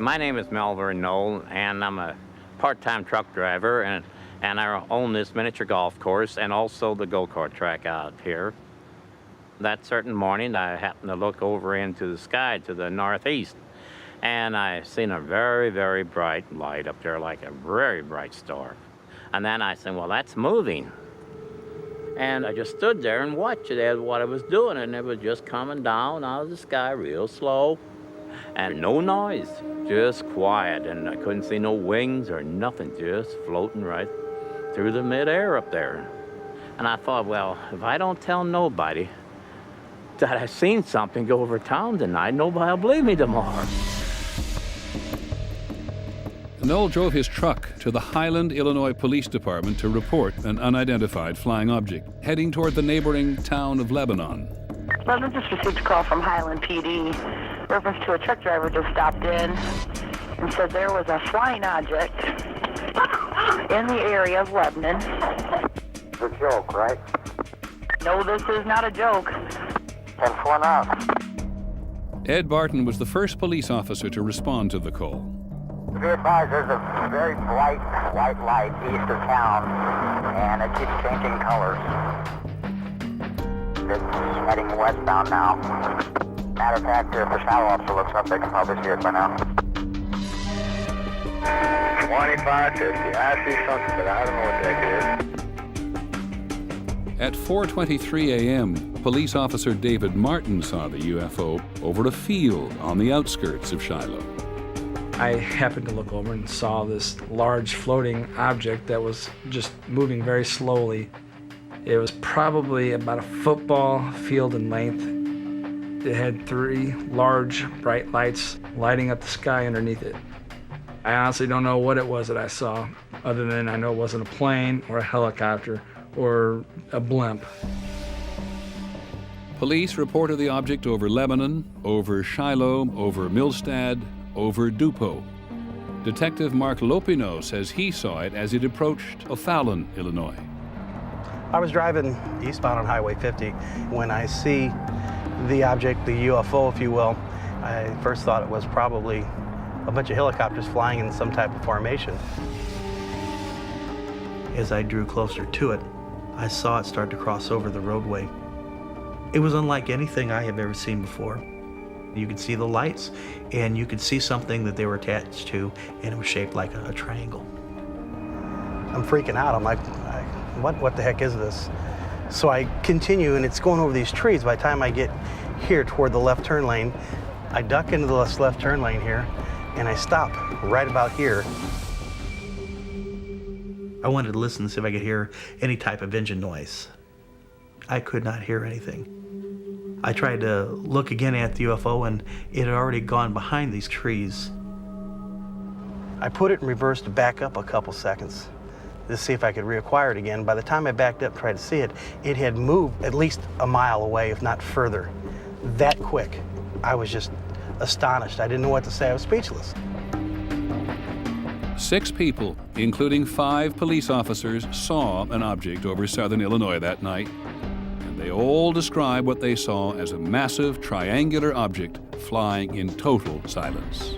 My name is Melvin Knoll, and I'm a part-time truck driver, and I own this miniature golf course and also the go-kart track out here. That certain morning, I happened to look over into the sky to the northeast, and I seen a very, very bright light up there, like a very bright star. And then I said, well, that's moving. And I just stood there and watched it as what it was doing, and it was just coming down out of the sky real slow. And no noise, just quiet, and I couldn't see no wings or nothing, just floating right through the midair up there. And I thought, well, if I don't tell nobody that I seen something go over town tonight, nobody will believe me tomorrow. Knoll drove his truck to the Highland, Illinois Police Department to report an unidentified flying object, heading toward the neighboring town of Lebanon. Lebanon just received a call from Highland PD. Reference to a truck driver just stopped in and said there was a flying object in the area of Lebanon. It's a joke, right? No, this is not a joke. 10-4 out. Ed Barton was the first police officer to respond to the call. To be advised, there's a very bright white light east of town, and it keeps changing colors. It's heading westbound now. Matter of fact, if the shadow officer looks up, they can probably see it by now. 2550. I see something, but I don't know what the heck it is. At 4:23 a.m., police officer David Martin saw the UFO over a field on the outskirts of Shiloh. I happened to look over and saw this large floating object that was just moving very slowly. It was probably about a football field in length. It had 3 large bright lights lighting up the sky underneath it. I honestly don't know what it was that I saw, other than I know it wasn't a plane or a helicopter or a blimp. Police reported the object over Lebanon, over Shiloh, over Millstad, over Dupo. Detective Mark Lopino says he saw it as it approached O'Fallon, Illinois. I was driving eastbound on Highway 50 when I see the object, the UFO, if you will. I first thought it was probably a bunch of helicopters flying in some type of formation. As I drew closer to it, I saw it start to cross over the roadway. It was unlike anything I have ever seen before. You could see the lights, and you could see something that they were attached to, and it was shaped like a triangle. I'm freaking out. I'm like, what the heck is this? So I continue, and it's going over these trees. By the time I get here toward the left turn lane, I duck into this left turn lane here, and I stop right about here. I wanted to listen to see if I could hear any type of engine noise. I could not hear anything. I tried to look again at the UFO, and it had already gone behind these trees. I put it in reverse to back up a couple seconds to see if I could reacquire it again. By the time I backed up and tried to see it, it had moved at least a mile away, if not further. That quick. I was just astonished. I didn't know what to say. I was speechless. 6 people, including 5 police officers, saw an object over southern Illinois that night. They all describe what they saw as a massive triangular object flying in total silence.